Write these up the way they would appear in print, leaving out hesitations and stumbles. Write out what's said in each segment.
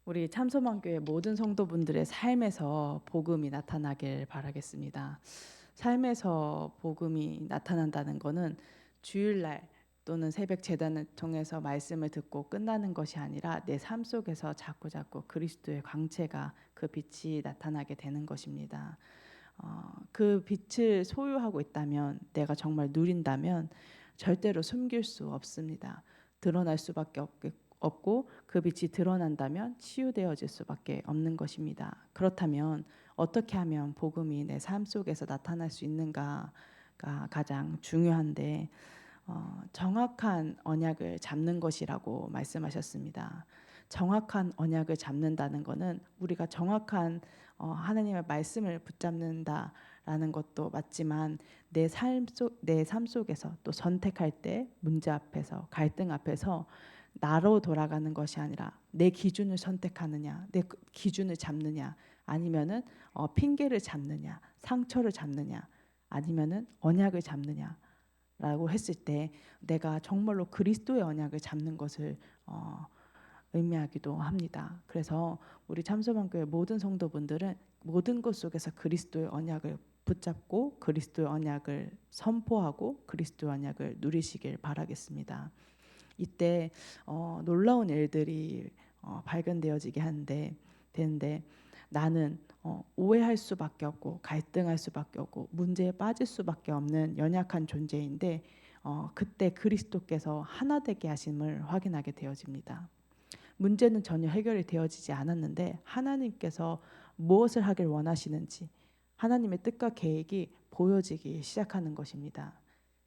우리 참소망교회 모든 성도분들의 삶에서 복음이 나타나길 바라겠습니다. 삶에서 복음이 나타난다는 것은 주일날 또는 새벽 제단을 통해서 말씀을 듣고 끝나는 것이 아니라 내 삶 속에서 자꾸자꾸 그리스도의 광채가 그 빛이 나타나게 되는 것입니다. 그 빛을 소유하고 있다면, 내가 정말 누린다면 절대로 숨길 수 없습니다. 드러날 수밖에 없고 그 빛이 드러난다면 치유되어질 수밖에 없는 것입니다. 그렇다면 어떻게 하면 복음이 내 삶 속에서 나타날 수 있는가가 가장 중요한데, 정확한 언약을 잡는 것이라고 말씀하셨습니다. 정확한 언약을 잡는다는 것은 우리가 정확한 하나님의 말씀을 붙잡는다라는 것도 맞지만, 내 삶 속에서 또 선택할 때 문제 앞에서, 갈등 앞에서 나로 돌아가는 것이 아니라 내 기준을 선택하느냐, 내 기준을 잡느냐, 아니면은 핑계를 잡느냐, 상처를 잡느냐, 아니면은 언약을 잡느냐 라고 했을 때 내가 정말로 그리스도의 언약을 잡는 것을 의미하기도 합니다. 그래서 우리 참소망교회 모든 성도분들은 모든 것 속에서 그리스도의 언약을 붙잡고 그리스도의 언약을 선포하고 그리스도의 언약을 누리시길 바라겠습니다. 이때 놀라운 일들이 발견되어지게 되는데 나는 오해할 수밖에 없고 갈등할 수밖에 없고 문제에 빠질 수밖에 없는 연약한 존재인데, 그때 그리스도께서 하나 되게 하심을 확인하게 되어집니다. 문제는 전혀 해결이 되어지지 않았는데 하나님께서 무엇을 하길 원하시는지 하나님의 뜻과 계획이 보여지기 시작하는 것입니다.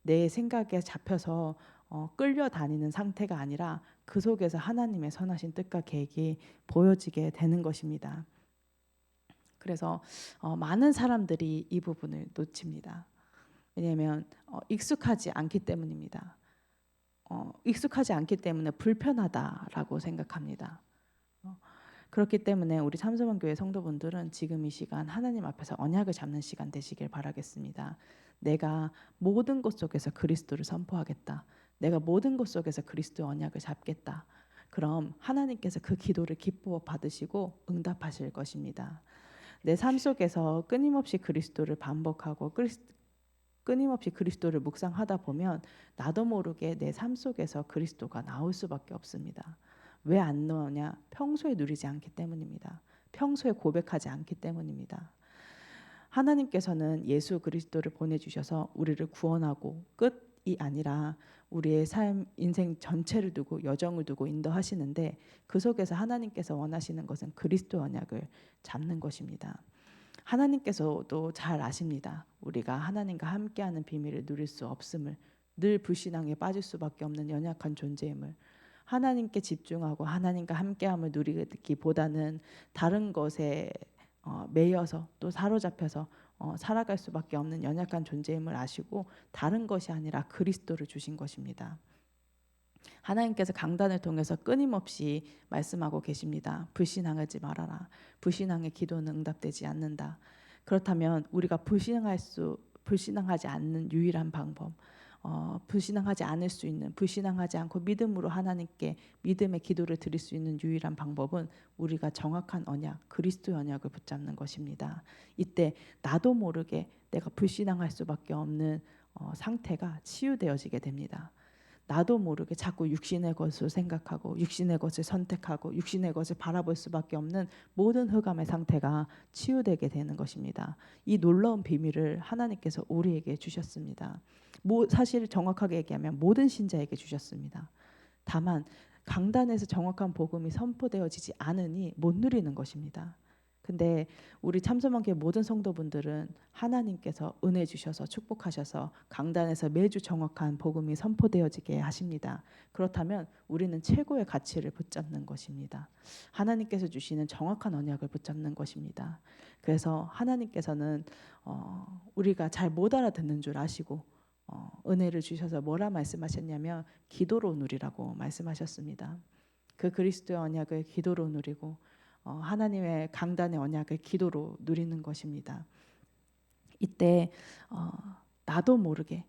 내 생각에 잡혀서 끌려다니는 상태가 아니라 그 속에서 하나님의 선하신 뜻과 계획이 보여지게 되는 것입니다. 그래서 많은 사람들이 이 부분을 놓칩니다. 왜냐하면 익숙하지 않기 때문입니다. 익숙하지 않기 때문에 불편하다라고 생각합니다. 그렇기 때문에 우리 참소망교회 성도분들은 지금 이 시간 하나님 앞에서 언약을 잡는 시간 되시길 바라겠습니다. 내가 모든 것 속에서 그리스도를 선포하겠다. 내가 모든 것 속에서 그리스도의 언약을 잡겠다. 그럼 하나님께서 그 기도를 기뻐 받으시고 응답하실 것입니다. 내 삶 속에서 끊임없이 그리스도를 반복하고 끊임없이 그리스도를 묵상하다 보면 나도 모르게 내 삶 속에서 그리스도가 나올 수밖에 없습니다. 왜 안 나오냐? 평소에 누리지 않기 때문입니다. 평소에 고백하지 않기 때문입니다. 하나님께서는 예수 그리스도를 보내주셔서 우리를 구원하고 끝이 아니라 우리의 삶, 인생 전체를 두고 여정을 두고 인도하시는데, 그 속에서 하나님께서 원하시는 것은 그리스도 언약을 잡는 것입니다. 하나님께서도 잘 아십니다. 우리가 하나님과 함께하는 비밀을 누릴 수 없음을, 늘 불신앙에 빠질 수밖에 없는 연약한 존재임을, 하나님께 집중하고 하나님과 함께함을 누리기보다는 다른 것에 매여서 또 사로잡혀서 살아갈 수밖에 없는 연약한 존재임을 아시고 다른 것이 아니라 그리스도를 주신 것입니다. 하나님께서 강단을 통해서 끊임없이 말씀하고 계십니다. 불신앙하지 말아라. 불신앙의 기도는 응답되지 않는다. 그렇다면 우리가 불신앙하지 않는 유일한 방법, 불신앙하지 않을 수 있는, 불신앙하지 않고 믿음으로 하나님께 믿음의 기도를 드릴 수 있는 유일한 방법은 우리가 정확한 언약, 그리스도의 언약을 붙잡는 것입니다. 이때 나도 모르게 내가 불신앙할 수밖에 없는 상태가 치유되어지게 됩니다. 나도 모르게 자꾸 육신의 것을 생각하고 육신의 것을 선택하고 육신의 것을 바라볼 수밖에 없는 모든 흑암의 상태가 치유되게 되는 것입니다. 이 놀라운 비밀을 하나님께서 우리에게 주셨습니다. 사실 정확하게 얘기하면 모든 신자에게 주셨습니다. 다만 강단에서 정확한 복음이 선포되어지지 않으니 못 누리는 것입니다. 근데 우리 참소망교회 모든 성도분들은 하나님께서 은혜 주셔서 축복하셔서 강단에서 매주 정확한 복음이 선포되어지게 하십니다. 그렇다면 우리는 최고의 가치를 붙잡는 것입니다. 하나님께서 주시는 정확한 언약을 붙잡는 것입니다. 그래서 하나님께서는 우리가 잘 못 알아듣는 줄 아시고 은혜를 주셔서 뭐라 말씀하셨냐면 기도로 누리라고 말씀하셨습니다. 그 그리스도의 언약을 기도로 누리고 하나님의 강단의 언약을 기도로 누리는 것입니다. 이때 나도 모르게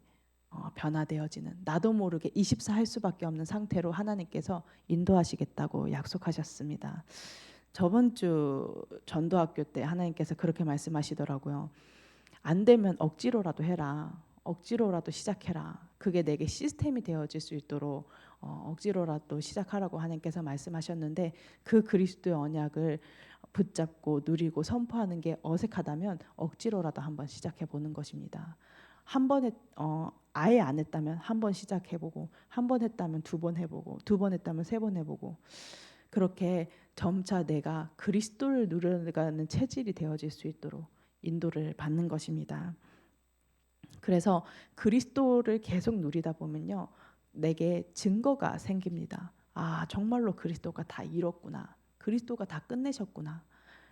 변화되어지는, 나도 모르게 24 할 수밖에 없는 상태로 하나님께서 인도하시겠다고 약속하셨습니다. 저번 주 전도학교 때 하나님께서 그렇게 말씀하시더라고요. 안 되면 억지로라도 해라. 억지로라도 시작해라. 그게 내게 시스템이 되어질 수 있도록 억지로라도 시작하라고 하나님께서 말씀하셨는데, 그 그리스도의 언약을 붙잡고 누리고 선포하는 게 어색하다면 억지로라도 한번 시작해 보는 것입니다. 한 번에 아예 안 했다면 한 번 시작해 보고, 한 번 했다면 두 번 해보고, 두 번 했다면 세 번 해보고, 그렇게 점차 내가 그리스도를 누려가는 체질이 되어질 수 있도록 인도를 받는 것입니다. 그래서 그리스도를 계속 누리다 보면요, 내게 증거가 생깁니다. 아, 정말로 그리스도가 다 이뤘구나. 그리스도가 다 끝내셨구나.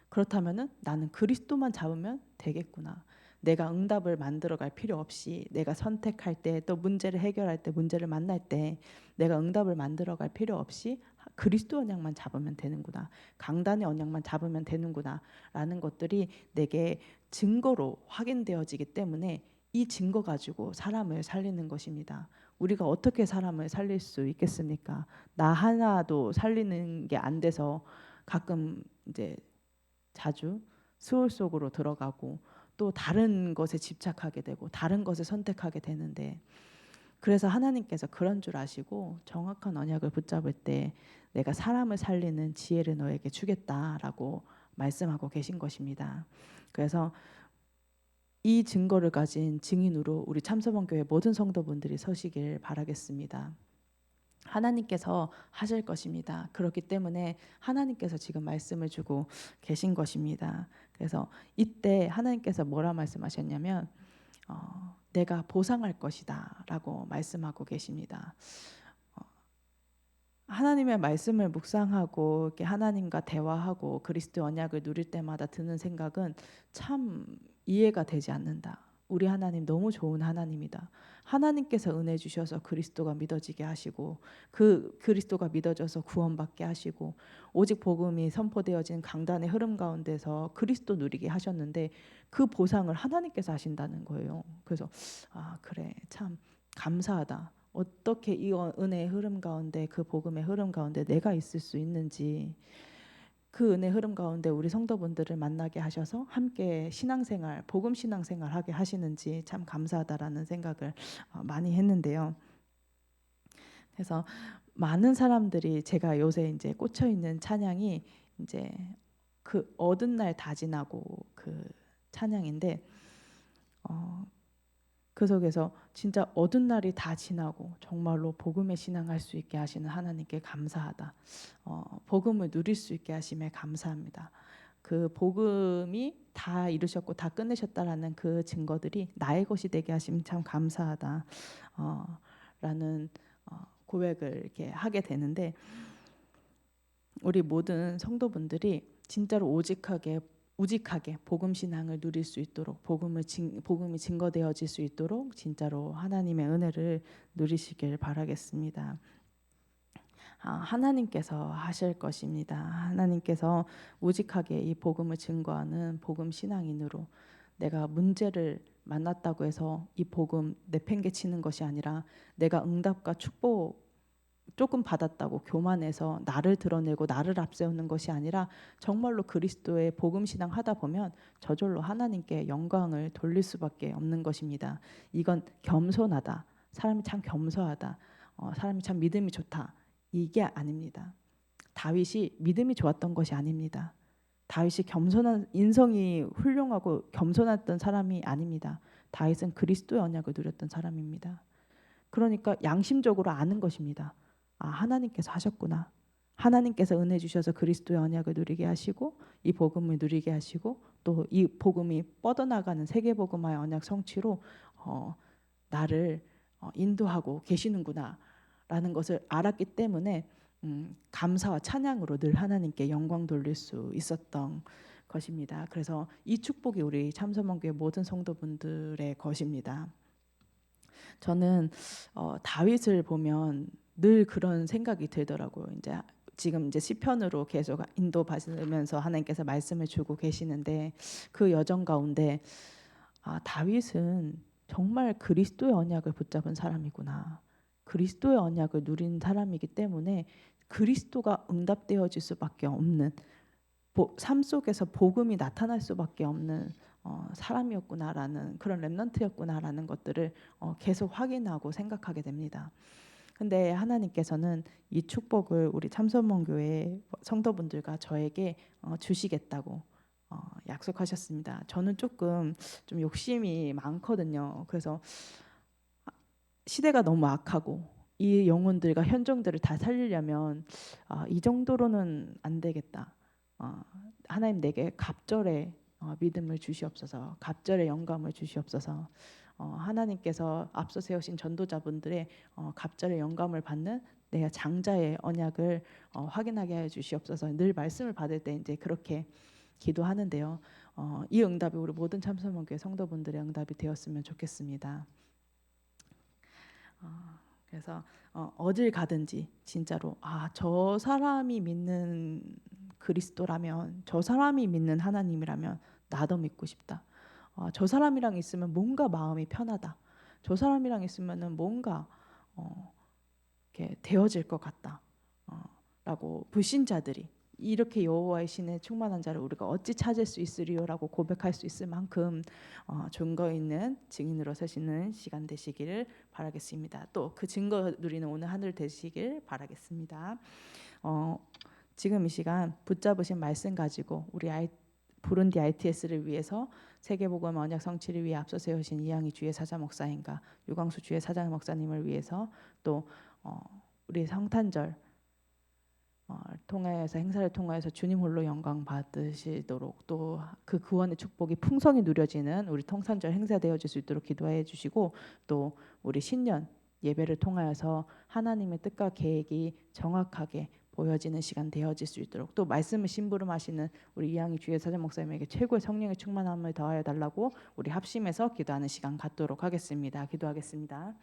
그렇다면은 나는 그리스도만 잡으면 되겠구나. 내가 응답을 만들어갈 필요 없이, 내가 선택할 때, 또 문제를 해결할 때, 문제를 만날 때 내가 응답을 만들어갈 필요 없이 그리스도 언약만 잡으면 되는구나. 강단의 언약만 잡으면 되는구나 라는 것들이 내게 증거로 확인되어지기 때문에, 이 증거 가지고 사람을 살리는 것입니다. 우리가 어떻게 사람을 살릴 수 있겠습니까? 나 하나도 살리는 게 안 돼서 가끔 이제 자주 수울 속으로 들어가고, 또 다른 것에 집착하게 되고 다른 것을 선택하게 되는데, 그래서 하나님께서 그런 줄 아시고 정확한 언약을 붙잡을 때 내가 사람을 살리는 지혜를 너에게 주겠다라고 말씀하고 계신 것입니다. 그래서 이 증거를 가진 증인으로 우리 참서번교회 모든 성도분들이 서시길 바라겠습니다. 하나님께서 하실 것입니다. 그렇기 때문에 하나님께서 지금 말씀을 주고 계신 것입니다. 그래서 이때 하나님께서 뭐라 말씀하셨냐면, 내가 보상할 것이다 라고 말씀하고 계십니다. 하나님의 말씀을 묵상하고 이렇게 하나님과 대화하고 그리스도 언약을 누릴 때마다 드는 생각은 참 이해가 되지 않는다. 우리 하나님 너무 좋은 하나님이다. 하나님께서 은혜 주셔서 그리스도가 믿어지게 하시고, 그 그리스도가 믿어져서 구원받게 하시고, 오직 복음이 선포되어진 강단의 흐름 가운데서 그리스도 누리게 하셨는데, 그 보상을 하나님께서 하신다는 거예요. 그래서 그래, 참 감사하다. 어떻게 이 은혜의 흐름 가운데, 그 복음의 흐름 가운데 내가 있을 수 있는지, 그 은혜 흐름 가운데 우리 성도분들을 만나게 하셔서 함께 신앙생활, 복음 신앙생활 하게 하시는지 참 감사하다라는 생각을 많이 했는데요. 그래서 많은 사람들이, 제가 요새 이제 꽂혀 있는 찬양이 이제 그 얻은 날 다 지나고 그 찬양인데, 그 속에서 진짜 얻은 날이 다 지나고 정말로 복음의 신앙할 수 있게 하시는 하나님께 감사하다. 복음을 누릴 수 있게 하심에 감사합니다. 그 복음이 다 이루셨고 다 끝내셨다라는 그 증거들이 나의 것이 되게 하심 참 감사하다. 라는 고백을 이렇게 하게 되는데, 우리 모든 성도분들이 진짜로 우직하게 복음 신앙을 누릴 수 있도록, 복음이 증거되어질 수 있도록 진짜로 하나님의 은혜를 누리시길 바라겠습니다. 하나님께서 하실 것입니다. 하나님께서 우직하게 이 복음을 증거하는 복음 신앙인으로, 내가 문제를 만났다고 해서 이 복음 내팽개치는 것이 아니라, 내가 응답과 축복 조금 받았다고 교만해서 나를 드러내고 나를 앞세우는 것이 아니라, 정말로 그리스도의 복음 신앙 하다 보면 저절로 하나님께 영광을 돌릴 수밖에 없는 것입니다. 이건 겸손하다, 사람이 참 겸손하다, 사람이 참 믿음이 좋다, 이게 아닙니다. 다윗이 믿음이 좋았던 것이 아닙니다. 다윗이 겸손한, 인성이 훌륭하고 겸손했던 사람이 아닙니다. 다윗은 그리스도의 언약을 누렸던 사람입니다. 그러니까 양심적으로 아는 것입니다. 하나님께서 하셨구나. 하나님께서 은혜 주셔서 그리스도의 언약을 누리게 하시고, 이 복음을 누리게 하시고, 또 이 복음이 뻗어나가는 세계복음화의 언약 성취로 나를 인도하고 계시는구나 라는 것을 알았기 때문에, 감사와 찬양으로 늘 하나님께 영광 돌릴 수 있었던 것입니다. 그래서 이 축복이 우리 참서문교회 모든 성도분들의 것입니다. 저는 다윗을 보면 늘 그런 생각이 들더라고요. 이제 지금 이제 시편으로 계속 인도받으면서 하나님께서 말씀을 주고 계시는데, 그 여정 가운데 다윗은 정말 그리스도의 언약을 붙잡은 사람이구나. 그리스도의 언약을 누린 사람이기 때문에 그리스도가 응답되어질 수밖에 없는, 삶 속에서 복음이 나타날 수밖에 없는 사람이었구나라는 그런 렘넌트였구나라는 것들을 계속 확인하고 생각하게 됩니다. 근데 하나님께서는 이 축복을 우리 참선문교회 성도분들과 저에게 주시겠다고 약속하셨습니다. 저는 조금 좀 욕심이 많거든요. 그래서 시대가 너무 악하고 이 영혼들과 현종들을 다 살리려면 이 정도로는 안 되겠다. 하나님 내게 갑절의 믿음을 주시옵소서, 갑절의 영감을 주시옵소서. 하나님께서 앞서 세우신 전도자분들의 갑절의 영감을 받는 내 장자의 언약을 확인하게 하여 주시옵소서. 늘 말씀을 받을 때 이제 그렇게 기도하는데요. 이 응답이 우리 모든 참선문교회 성도분들의 응답이 되었으면 좋겠습니다. 그래서 어딜 가든지 진짜로 저 사람이 믿는 그리스도라면, 저 사람이 믿는 하나님이라면 나도 믿고 싶다. 저 사람이랑 있으면 뭔가 마음이 편하다. 저 사람이랑 있으면은 뭔가 이렇게 되어질 것 같다. 라고 불신자들이 이렇게 여호와의 신에 충만한 자를 우리가 어찌 찾을 수 있으리요라고 고백할 수 있을 만큼 증거 있는 증인으로 서시는 시간 되시기를 바라겠습니다. 또 그 증거 누리는 오늘 하늘 되시길 바라겠습니다. 지금 이 시간 붙잡으신 말씀 가지고 우리 부룬디 ITS를 위해서 세계복음 언약 성취를 위해 앞서 세우신 이양희 주의 사자 목사님과 유광수 주의 사자 목사님을 위해서 또 우리 성탄절 통하여서 행사를 통하여서 주님 홀로 영광 받으시도록 또 그 구원의 축복이 풍성히 누려지는 우리 통산절 행사 되어질 수 있도록 기도해 주시고 또 우리 신년 예배를 통하여서 하나님의 뜻과 계획이 정확하게 보여지는 시간 되어질 수 있도록 또 말씀을 심부름하시는 우리 이양희 주의 사자 목사님에게 최고의 성령의 충만함을 더하여 달라고 우리 합심해서 기도하는 시간 갖도록 하겠습니다. 기도하겠습니다.